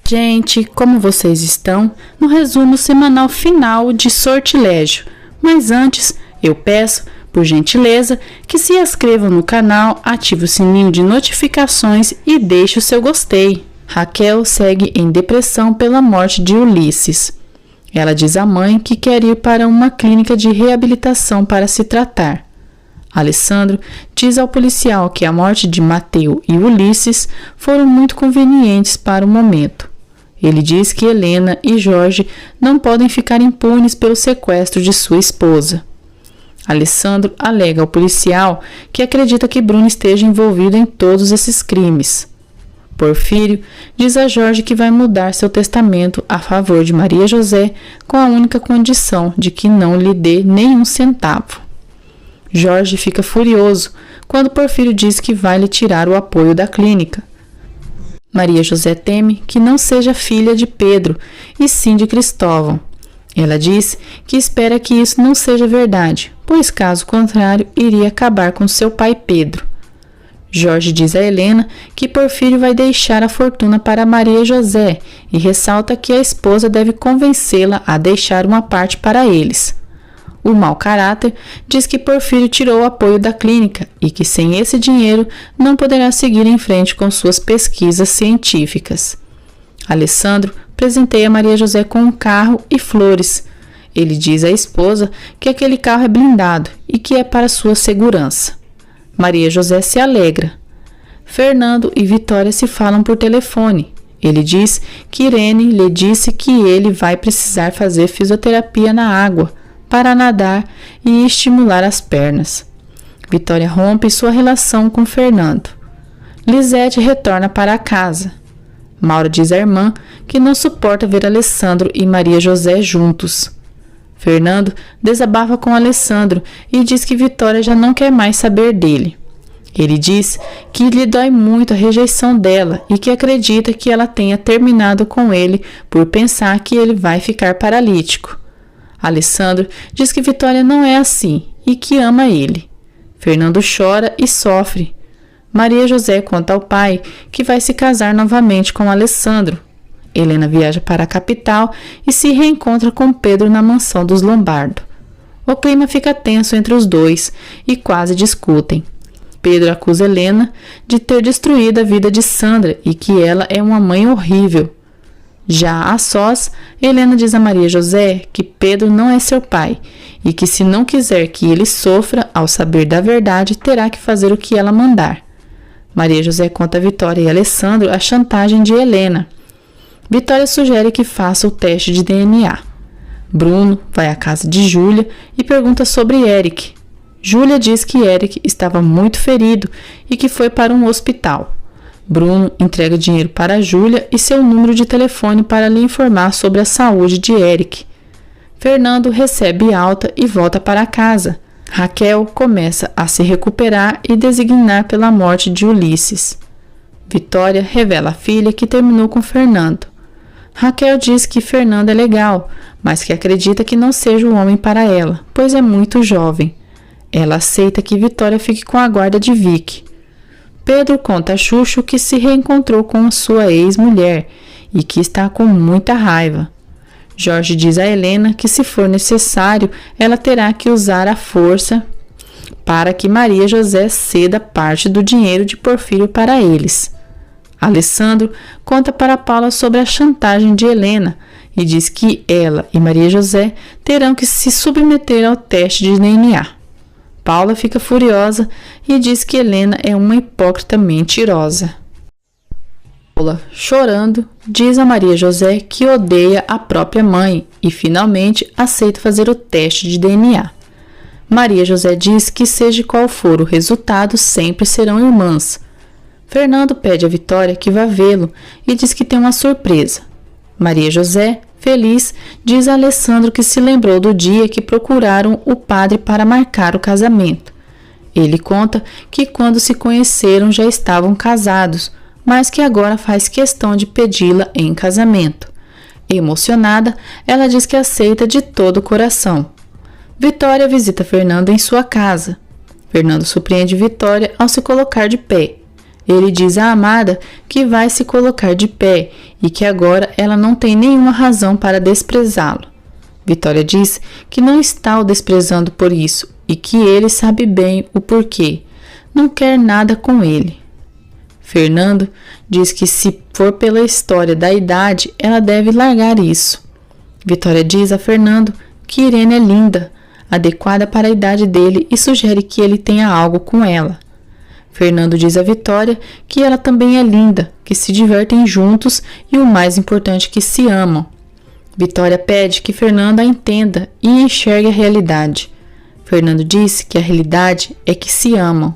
Gente, como vocês estão? No resumo semanal final de Sortilégio. Mas antes, eu peço, por gentileza, que se inscrevam no canal, ative o sininho de notificações e deixe o seu gostei. Raquel segue em depressão pela morte de Ulisses. Ela diz à mãe que quer ir para uma clínica de reabilitação para se tratar. Alessandro diz ao policial que a morte de Mateu e Ulisses foram muito convenientes para o momento. Ele diz que Helena e Jorge não podem ficar impunes pelo sequestro de sua esposa. Alessandro alega ao policial que acredita que Bruno esteja envolvido em todos esses crimes. Porfírio diz a Jorge que vai mudar seu testamento a favor de Maria José com a única condição de que não lhe dê nenhum centavo. Jorge fica furioso quando Porfírio diz que vai lhe tirar o apoio da clínica. Maria José teme que não seja filha de Pedro, e sim de Cristóvão. Ela diz que espera que isso não seja verdade, pois caso contrário iria acabar com seu pai Pedro. Jorge diz a Helena que Porfírio vai deixar a fortuna para Maria José e ressalta que a esposa deve convencê-la a deixar uma parte para eles. O mau caráter diz que Porfírio tirou o apoio da clínica e que sem esse dinheiro não poderá seguir em frente com suas pesquisas científicas. Alessandro presenteia Maria José com um carro e flores. Ele diz à esposa que aquele carro é blindado e que é para sua segurança. Maria José se alegra. Fernando e Vitória se falam por telefone. Ele diz que Irene lhe disse que ele vai precisar fazer fisioterapia na água para nadar e estimular as pernas. Vitória rompe sua relação com Fernando. Lisete retorna para casa. Maura diz à irmã que não suporta ver Alessandro e Maria José juntos. Fernando desabafa com Alessandro e diz que Vitória já não quer mais saber dele. Ele diz que lhe dói muito a rejeição dela e que acredita que ela tenha terminado com ele por pensar que ele vai ficar paralítico. Alessandro diz que Vitória não é assim e que ama ele. Fernando chora e sofre. Maria José conta ao pai que vai se casar novamente com Alessandro. Helena viaja para a capital e se reencontra com Pedro na mansão dos Lombardo. O clima fica tenso entre os dois e quase discutem. Pedro acusa Helena de ter destruído a vida de Sandra e que ela é uma mãe horrível. Já a sós, Helena diz a Maria José que Pedro não é seu pai e que se não quiser que ele sofra ao saber da verdade, terá que fazer o que ela mandar. Maria José conta a Vitória e Alessandro a chantagem de Helena. Vitória sugere que faça o teste de DNA. Bruno vai à casa de Júlia e pergunta sobre Eric. Júlia diz que Eric estava muito ferido e que foi para um hospital. Bruno entrega dinheiro para Júlia e seu número de telefone para lhe informar sobre a saúde de Eric. Fernando recebe alta e volta para casa. Raquel começa a se recuperar e designar pela morte de Ulisses. Vitória revela à filha que terminou com Fernando. Raquel diz que Fernando é legal, mas que acredita que não seja o homem para ela, pois é muito jovem. Ela aceita que Vitória fique com a guarda de Vicky. Pedro conta a Xuxo que se reencontrou com sua ex-mulher e que está com muita raiva. Jorge diz a Helena que, se for necessário, ela terá que usar a força para que Maria José ceda parte do dinheiro de Porfírio para eles. Alessandro conta para Paula sobre a chantagem de Helena e diz que ela e Maria José terão que se submeter ao teste de DNA. Paula fica furiosa e diz que Helena é uma hipócrita mentirosa. Paula, chorando, diz a Maria José que odeia a própria mãe e finalmente aceita fazer o teste de DNA. Maria José diz que, seja qual for o resultado, sempre serão irmãs. Fernando pede a Vitória que vá vê-lo e diz que tem uma surpresa. Maria José, feliz, diz a Alessandro que se lembrou do dia que procuraram o padre para marcar o casamento. Ele conta que quando se conheceram já estavam casados, mas que agora faz questão de pedi-la em casamento. Emocionada, ela diz que aceita de todo o coração. Vitória visita Fernando em sua casa. Fernando surpreende Vitória ao se colocar de pé. Ele diz à amada que vai se colocar de pé e que agora ela não tem nenhuma razão para desprezá-lo. Vitória diz que não está o desprezando por isso e que ele sabe bem o porquê. Não quer nada com ele. Fernando diz que se for pela história da idade, ela deve largar isso. Vitória diz a Fernando que Irene é linda, adequada para a idade dele e sugere que ele tenha algo com ela. Fernando diz a Vitória que ela também é linda, que se divertem juntos e o mais importante, que se amam. Vitória pede que Fernando a entenda e enxergue a realidade. Fernando diz que a realidade é que se amam.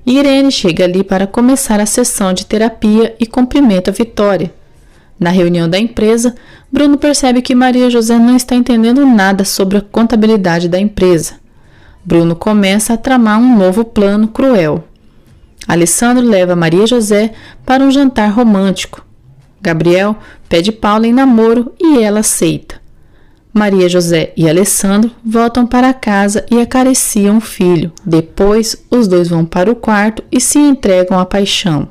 Irene chega ali para começar a sessão de terapia e cumprimenta a Vitória. Na reunião da empresa, Bruno percebe que Maria José não está entendendo nada sobre a contabilidade da empresa. Bruno começa a tramar um novo plano cruel. Alessandro leva Maria José para um jantar romântico. Gabriel pede Paula em namoro e ela aceita. Maria José e Alessandro voltam para casa e acariciam o filho. Depois, os dois vão para o quarto e se entregam à paixão.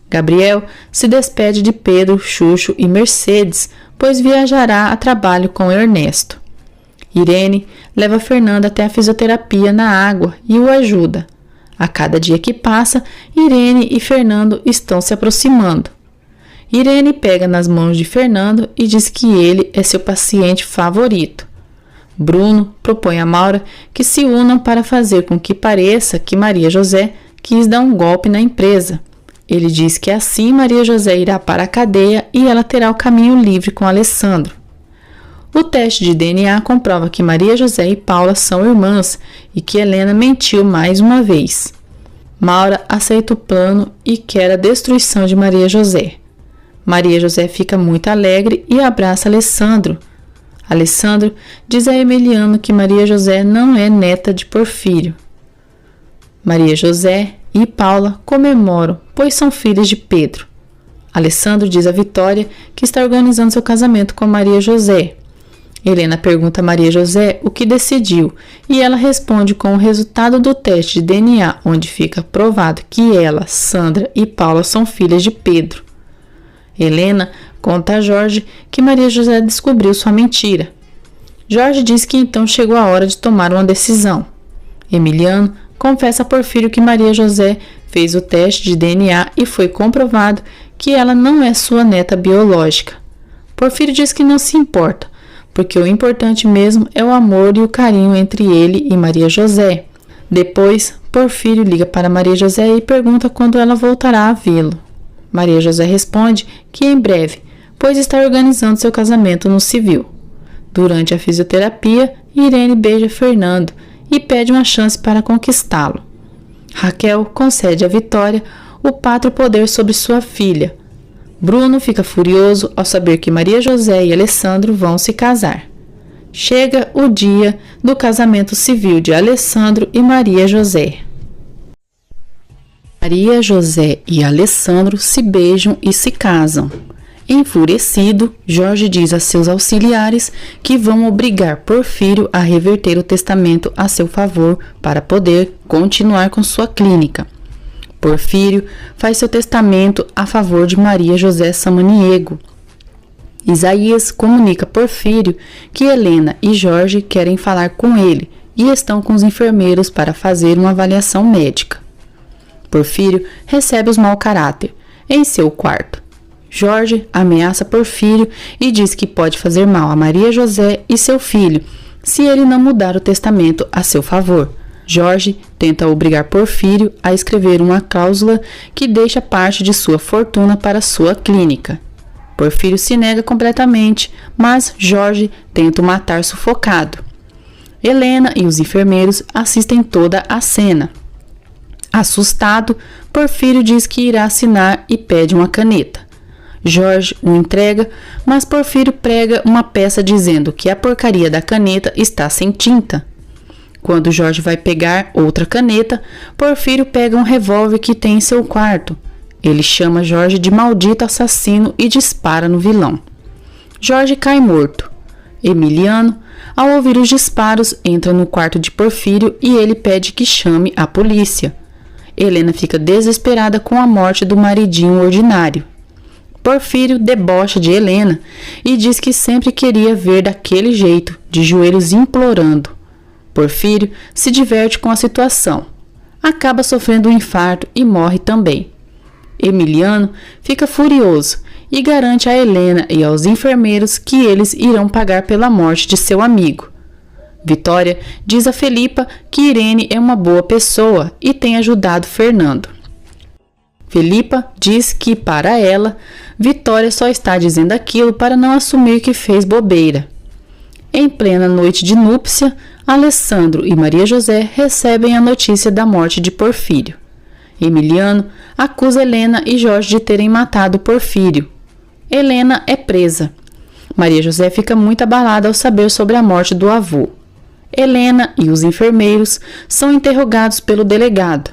Gabriel se despede de Pedro, Chucho e Mercedes, pois viajará a trabalho com Ernesto. Irene leva Fernando até a fisioterapia na água e o ajuda. A cada dia que passa, Irene e Fernando estão se aproximando. Irene pega nas mãos de Fernando e diz que ele é seu paciente favorito. Bruno propõe a Maura que se unam para fazer com que pareça que Maria José quis dar um golpe na empresa. Ele diz que assim Maria José irá para a cadeia e ela terá o caminho livre com Alessandro. O teste de DNA comprova que Maria José e Paula são irmãs e que Helena mentiu mais uma vez. Maura aceita o plano e quer a destruição de Maria José. Maria José fica muito alegre e abraça Alessandro. Alessandro diz a Emiliano que Maria José não é neta de Porfírio. Maria José e Paula comemoram, pois são filhas de Pedro. Alessandro diz a Vitória que está organizando seu casamento com Maria José. Helena pergunta a Maria José o que decidiu e ela responde com o resultado do teste de DNA, onde fica provado que ela, Sandra e Paula são filhas de Pedro. Helena conta a Jorge que Maria José descobriu sua mentira. Jorge diz que então chegou a hora de tomar uma decisão. Emiliano confessa a Porfírio que Maria José fez o teste de DNA e foi comprovado que ela não é sua neta biológica. Porfírio diz que não se importa, porque o importante mesmo é o amor e o carinho entre ele e Maria José. Depois, Porfírio liga para Maria José e pergunta quando ela voltará a vê-lo. Maria José responde que em breve, pois está organizando seu casamento no civil. Durante a fisioterapia, Irene beija Fernando e pede uma chance para conquistá-lo. Raquel concede a Vitória o pátrio poder sobre sua filha. Bruno fica furioso ao saber que Maria José e Alessandro vão se casar. Chega o dia do casamento civil de Alessandro e Maria José. Maria José e Alessandro se beijam e se casam. Enfurecido, Jorge diz a seus auxiliares que vão obrigar Porfírio a reverter o testamento a seu favor para poder continuar com sua clínica. Porfírio faz seu testamento a favor de Maria José Samaniego. Isaías comunica a Porfírio que Helena e Jorge querem falar com ele e estão com os enfermeiros para fazer uma avaliação médica. Porfírio recebe os mau caráter em seu quarto. Jorge ameaça Porfírio e diz que pode fazer mal a Maria José e seu filho se ele não mudar o testamento a seu favor. Jorge tenta obrigar Porfírio a escrever uma cláusula que deixa parte de sua fortuna para sua clínica. Porfírio se nega completamente, mas Jorge tenta o matar sufocado. Helena e os enfermeiros assistem toda a cena. Assustado, Porfírio diz que irá assinar e pede uma caneta. Jorge o entrega, mas Porfírio prega uma peça dizendo que a porcaria da caneta está sem tinta. Quando Jorge vai pegar outra caneta, Porfírio pega um revólver que tem em seu quarto. Ele chama Jorge de maldito assassino e dispara no vilão. Jorge cai morto. Emiliano, ao ouvir os disparos, entra no quarto de Porfírio e ele pede que chame a polícia. Helena fica desesperada com a morte do maridinho ordinário. Porfírio debocha de Helena e diz que sempre queria ver daquele jeito, de joelhos implorando. Porfírio se diverte com a situação. Acaba sofrendo um infarto e morre também. Emiliano fica furioso e garante a Helena e aos enfermeiros que eles irão pagar pela morte de seu amigo. Vitória diz a Felipa que Irene é uma boa pessoa e tem ajudado Fernando. Felipa diz que, para ela, Vitória só está dizendo aquilo para não assumir que fez bobeira. Em plena noite de núpcia, Alessandro e Maria José recebem a notícia da morte de Porfírio. Emiliano acusa Helena e Jorge de terem matado Porfírio. Helena é presa. Maria José fica muito abalada ao saber sobre a morte do avô. Helena e os enfermeiros são interrogados pelo delegado.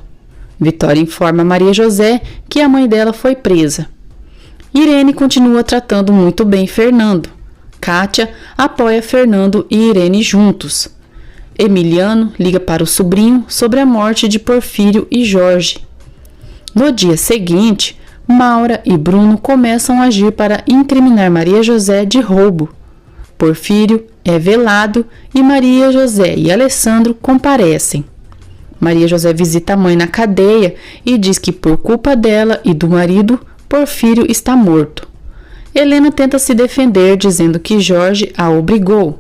Vitória informa Maria José que a mãe dela foi presa. Irene continua tratando muito bem Fernando. Kátia apoia Fernando e Irene juntos. Emiliano liga para o sobrinho sobre a morte de Porfírio e Jorge. No dia seguinte, Maura e Bruno começam a agir para incriminar Maria José de roubo. Porfírio é velado e Maria José e Alessandro comparecem. Maria José visita a mãe na cadeia e diz que por culpa dela e do marido, Porfírio está morto. Helena tenta se defender dizendo que Jorge a obrigou.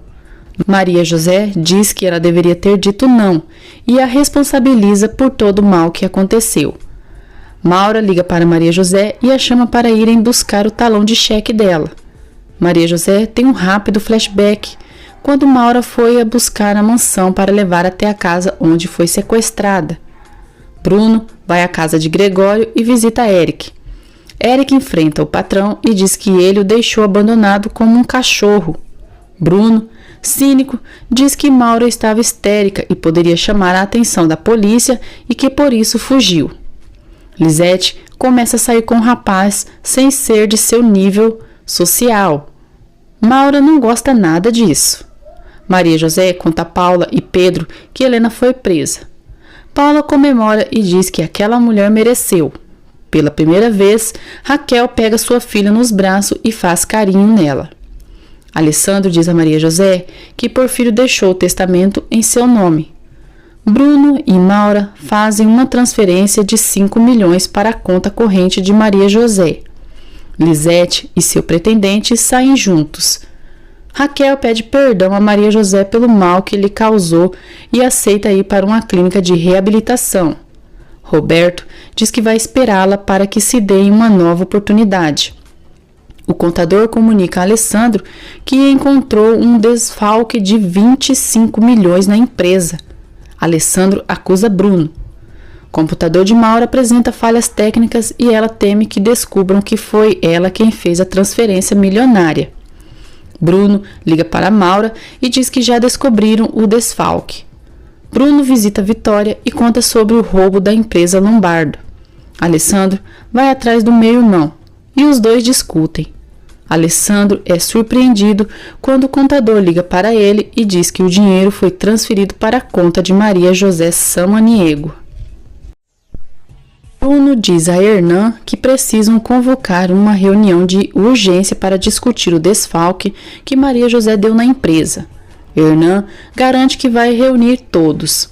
Maria José diz que ela deveria ter dito não e a responsabiliza por todo o mal que aconteceu. Maura liga para Maria José e a chama para irem buscar o talão de cheque dela. Maria José tem um rápido flashback quando Maura foi a buscar a mansão para levar até a casa onde foi sequestrada. Bruno vai à casa de Gregório e visita Eric. Eric enfrenta o patrão e diz que ele o deixou abandonado como um cachorro. Bruno, cínico, diz que Maura estava histérica e poderia chamar a atenção da polícia e que por isso fugiu. Lisete começa a sair com o rapaz sem ser de seu nível social. Maura não gosta nada disso. Maria José conta a Paula e Pedro que Helena foi presa. Paula comemora e diz que aquela mulher mereceu. Pela primeira vez, Raquel pega sua filha nos braços e faz carinho nela. Alessandro diz a Maria José que Porfírio deixou o testamento em seu nome. Bruno e Maura fazem uma transferência de 5 milhões para a conta corrente de Maria José. Lisete e seu pretendente saem juntos. Raquel pede perdão a Maria José pelo mal que lhe causou e aceita ir para uma clínica de reabilitação. Roberto diz que vai esperá-la para que se dê uma nova oportunidade. O contador comunica a Alessandro que encontrou um desfalque de 25 milhões na empresa. Alessandro acusa Bruno. O computador de Maura apresenta falhas técnicas e ela teme que descubram que foi ela quem fez a transferência milionária. Bruno liga para Maura e diz que já descobriram o desfalque. Bruno visita Vitória e conta sobre o roubo da empresa Lombardo. Alessandro vai atrás do meio-irmão e os dois discutem. Alessandro é surpreendido quando o contador liga para ele e diz que o dinheiro foi transferido para a conta de Maria José Samaniego. Bruno diz a Hernan que precisam convocar uma reunião de urgência para discutir o desfalque que Maria José deu na empresa. Hernan garante que vai reunir todos.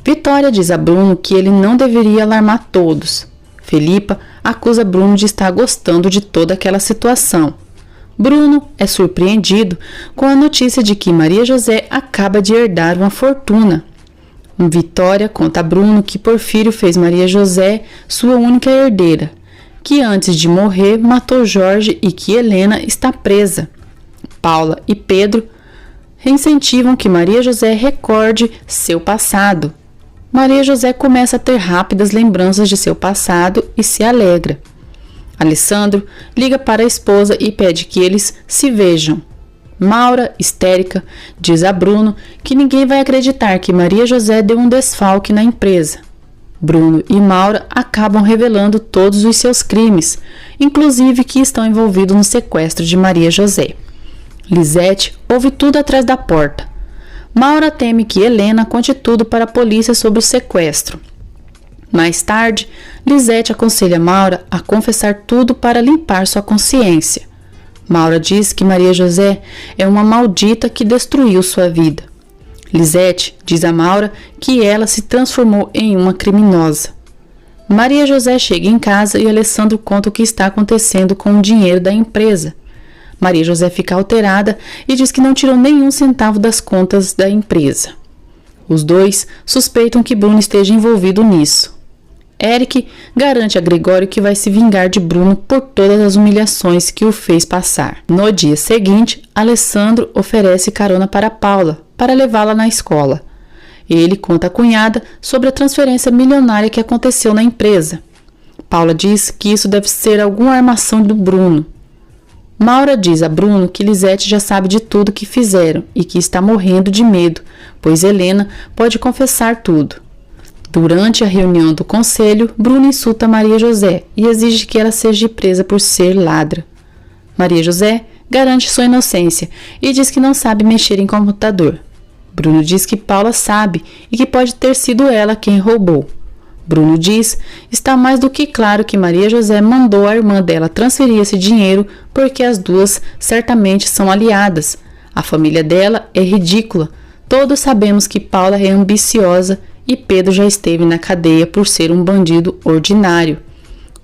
Vitória diz a Bruno que ele não deveria alarmar todos. Felipa acusa Bruno de estar gostando de toda aquela situação. Bruno é surpreendido com a notícia de que Maria José acaba de herdar uma fortuna. Vitória conta a Bruno que Porfírio fez Maria José sua única herdeira, que antes de morrer matou Jorge e que Helena está presa. Paula e Pedro incentivam que Maria José recorde seu passado. Maria José começa a ter rápidas lembranças de seu passado e se alegra. Alessandro liga para a esposa e pede que eles se vejam. Maura, histérica, diz a Bruno que ninguém vai acreditar que Maria José deu um desfalque na empresa. Bruno e Maura acabam revelando todos os seus crimes, inclusive que estão envolvidos no sequestro de Maria José. Lisete ouve tudo atrás da porta. Maura teme que Helena conte tudo para a polícia sobre o sequestro. Mais tarde, Lisete aconselha Maura a confessar tudo para limpar sua consciência. Maura diz que Maria José é uma maldita que destruiu sua vida. Lisete diz a Maura que ela se transformou em uma criminosa. Maria José chega em casa e Alessandro conta o que está acontecendo com o dinheiro da empresa. Maria José fica alterada e diz que não tirou nenhum centavo das contas da empresa. Os dois suspeitam que Bruno esteja envolvido nisso. Eric garante a Gregório que vai se vingar de Bruno por todas as humilhações que o fez passar. No dia seguinte, Alessandro oferece carona para Paula, para levá-la na escola. Ele conta à cunhada sobre a transferência milionária que aconteceu na empresa. Paula diz que isso deve ser alguma armação do Bruno. Maura diz a Bruno que Lisete já sabe de tudo que fizeram e que está morrendo de medo, pois Helena pode confessar tudo. Durante a reunião do conselho, Bruno insulta Maria José e exige que ela seja presa por ser ladra. Maria José garante sua inocência e diz que não sabe mexer em computador. Bruno diz que Paula sabe e que pode ter sido ela quem roubou. Bruno diz: está mais do que claro que Maria José mandou a irmã dela transferir esse dinheiro porque as duas certamente são aliadas. A família dela é ridícula. Todos sabemos que Paula é ambiciosa e Pedro já esteve na cadeia por ser um bandido ordinário.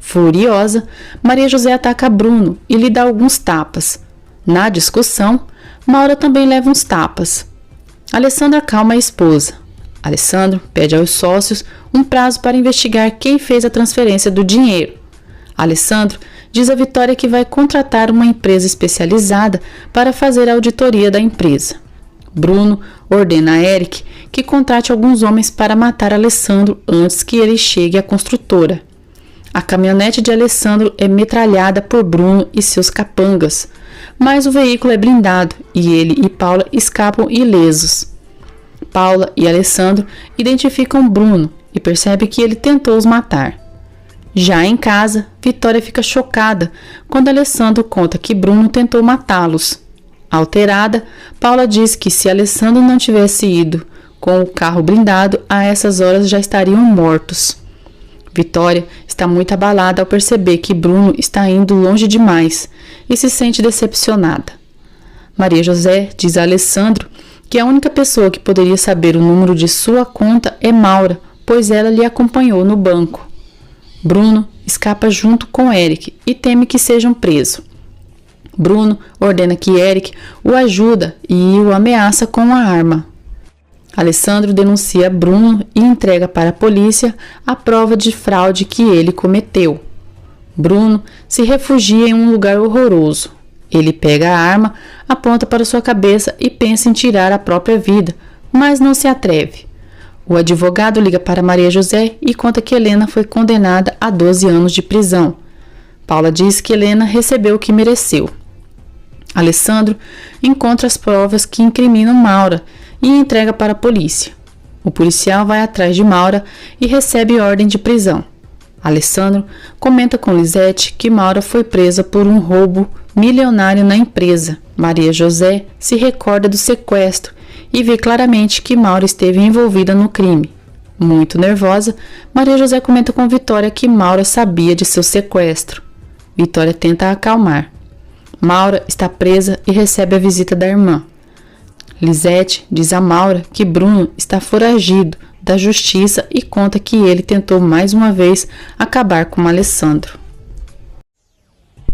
Furiosa, Maria José ataca Bruno e lhe dá alguns tapas. Na discussão, Maura também leva uns tapas. Alessandro acalma a esposa. Alessandro pede aos sócios um prazo para investigar quem fez a transferência do dinheiro. Alessandro diz a Vitória que vai contratar uma empresa especializada para fazer a auditoria da empresa. Bruno ordena a Eric que contrate alguns homens para matar Alessandro antes que ele chegue à construtora. A caminhonete de Alessandro é metralhada por Bruno e seus capangas, mas o veículo é blindado e ele e Paula escapam ilesos. Paula e Alessandro identificam Bruno e percebem que ele tentou os matar. Já em casa, Vitória fica chocada quando Alessandro conta que Bruno tentou matá-los. Alterada, Paula diz que se Alessandro não tivesse ido com o carro blindado, a essas horas já estariam mortos. Vitória está muito abalada ao perceber que Bruno está indo longe demais e se sente decepcionada. Maria José diz a Alessandro que a única pessoa que poderia saber o número de sua conta é Maura, pois ela lhe acompanhou no banco. Bruno escapa junto com Eric e teme que sejam presos. Bruno ordena que Eric o ajuda e o ameaça com uma arma. Alessandro denuncia Bruno e entrega para a polícia a prova de fraude que ele cometeu. Bruno se refugia em um lugar horroroso. Ele pega a arma, aponta para sua cabeça e pensa em tirar a própria vida, mas não se atreve. O advogado liga para Maria José e conta que Helena foi condenada a 12 anos de prisão. Paula diz que Helena recebeu o que mereceu. Alessandro encontra as provas que incriminam Maura e entrega para a polícia. O policial vai atrás de Maura e recebe ordem de prisão. Alessandro comenta com Lisete que Maura foi presa por um roubo milionário na empresa. Maria José se recorda do sequestro e vê claramente que Maura esteve envolvida no crime. Muito nervosa, Maria José comenta com Vitória que Maura sabia de seu sequestro. Vitória tenta acalmar. Maura está presa e recebe a visita da irmã. Lisete diz a Maura que Bruno está foragido da justiça e conta que ele tentou mais uma vez acabar com Alessandro.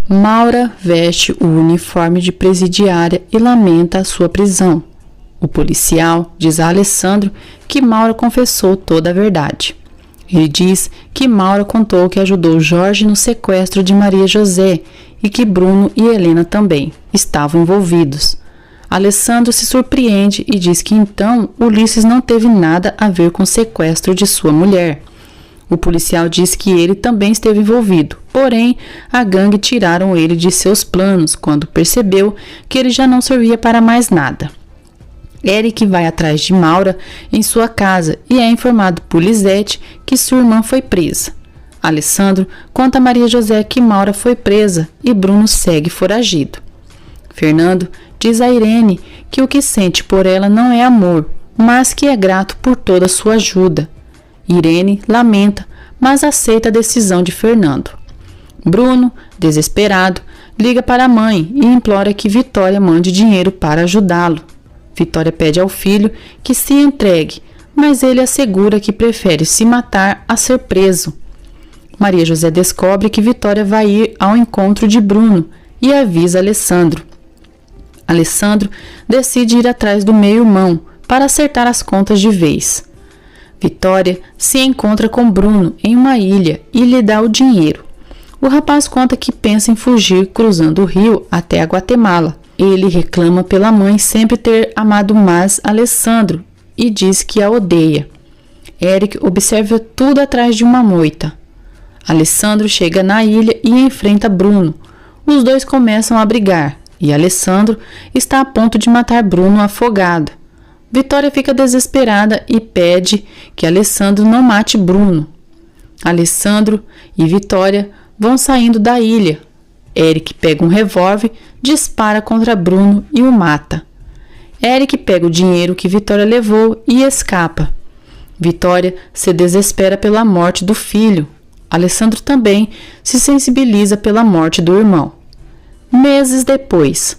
Maura veste o uniforme de presidiária e lamenta a sua prisão. O policial diz a Alessandro que Maura confessou toda a verdade. Ele diz que Maura contou que ajudou Jorge no sequestro de Maria José e que Bruno e Helena também estavam envolvidos. Alessandro se surpreende e diz que então Ulisses não teve nada a ver com o sequestro de sua mulher. O policial diz que ele também esteve envolvido, porém a gangue tiraram ele de seus planos quando percebeu que ele já não servia para mais nada. Eric vai atrás de Maura em sua casa e é informado por Lisete que sua irmã foi presa. Alessandro conta a Maria José que Maura foi presa e Bruno segue foragido. Fernando diz a Irene que o que sente por ela não é amor, mas que é grato por toda a sua ajuda. Irene lamenta, mas aceita a decisão de Fernando. Bruno, desesperado, liga para a mãe e implora que Vitória mande dinheiro para ajudá-lo. Vitória pede ao filho que se entregue, mas ele assegura que prefere se matar a ser preso. Maria José descobre que Vitória vai ir ao encontro de Bruno e avisa Alessandro. Alessandro decide ir atrás do meio-irmão para acertar as contas de vez. Vitória se encontra com Bruno em uma ilha e lhe dá o dinheiro. O rapaz conta que pensa em fugir cruzando o rio até a Guatemala. Ele reclama pela mãe sempre ter amado mais Alessandro e diz que a odeia. Eric observa tudo atrás de uma moita. Alessandro chega na ilha e enfrenta Bruno. Os dois começam a brigar e Alessandro está a ponto de matar Bruno afogado. Vitória fica desesperada e pede que Alessandro não mate Bruno. Alessandro e Vitória vão saindo da ilha. Eric pega um revólver, dispara contra Bruno e o mata. Eric pega o dinheiro que Vitória levou e escapa. Vitória se desespera pela morte do filho. Alessandro também se sensibiliza pela morte do irmão. Meses depois,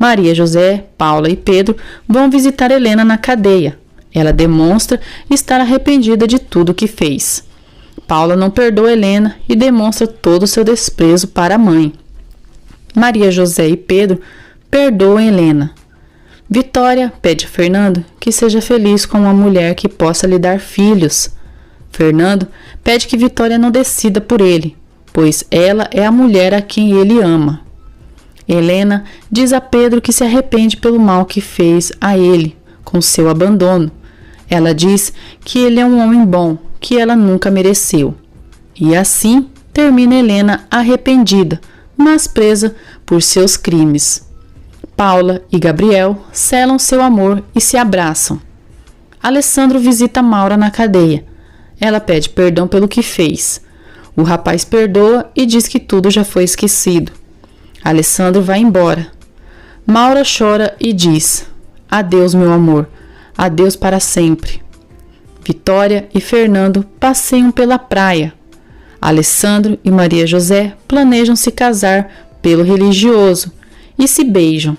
Maria José, Paula e Pedro vão visitar Helena na cadeia. Ela demonstra estar arrependida de tudo que fez. Paula não perdoa Helena e demonstra todo o seu desprezo para a mãe. Maria José e Pedro perdoam Helena. Vitória pede a Fernando que seja feliz com uma mulher que possa lhe dar filhos. Fernando pede que Vitória não decida por ele, pois ela é a mulher a quem ele ama. Helena diz a Pedro que se arrepende pelo mal que fez a ele com seu abandono. Ela diz que ele é um homem bom, que ela nunca mereceu. E assim termina Helena arrependida, mas presa por seus crimes. Paula e Gabriel selam seu amor e se abraçam. Alessandro visita Maura na cadeia. Ela pede perdão pelo que fez. O rapaz perdoa e diz que tudo já foi esquecido. Alessandro vai embora. Maura chora e diz: adeus, meu amor. Adeus para sempre. Vitória e Fernando passeiam pela praia. Alessandro e Maria José planejam se casar pelo religioso e se beijam.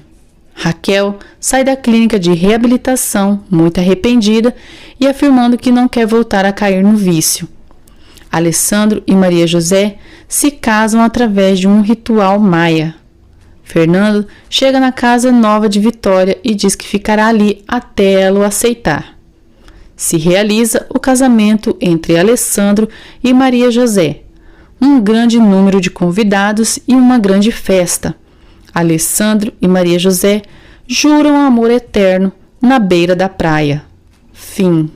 Raquel sai da clínica de reabilitação muito arrependida e afirmando que não quer voltar a cair no vício. Alessandro e Maria José se casam através de um ritual maia. Fernando chega na casa nova de Vitória e diz que ficará ali até ela o aceitar. Se realiza o casamento entre Alessandro e Maria José. Um grande número de convidados e uma grande festa. Alessandro e Maria José juram amor eterno na beira da praia. Fim.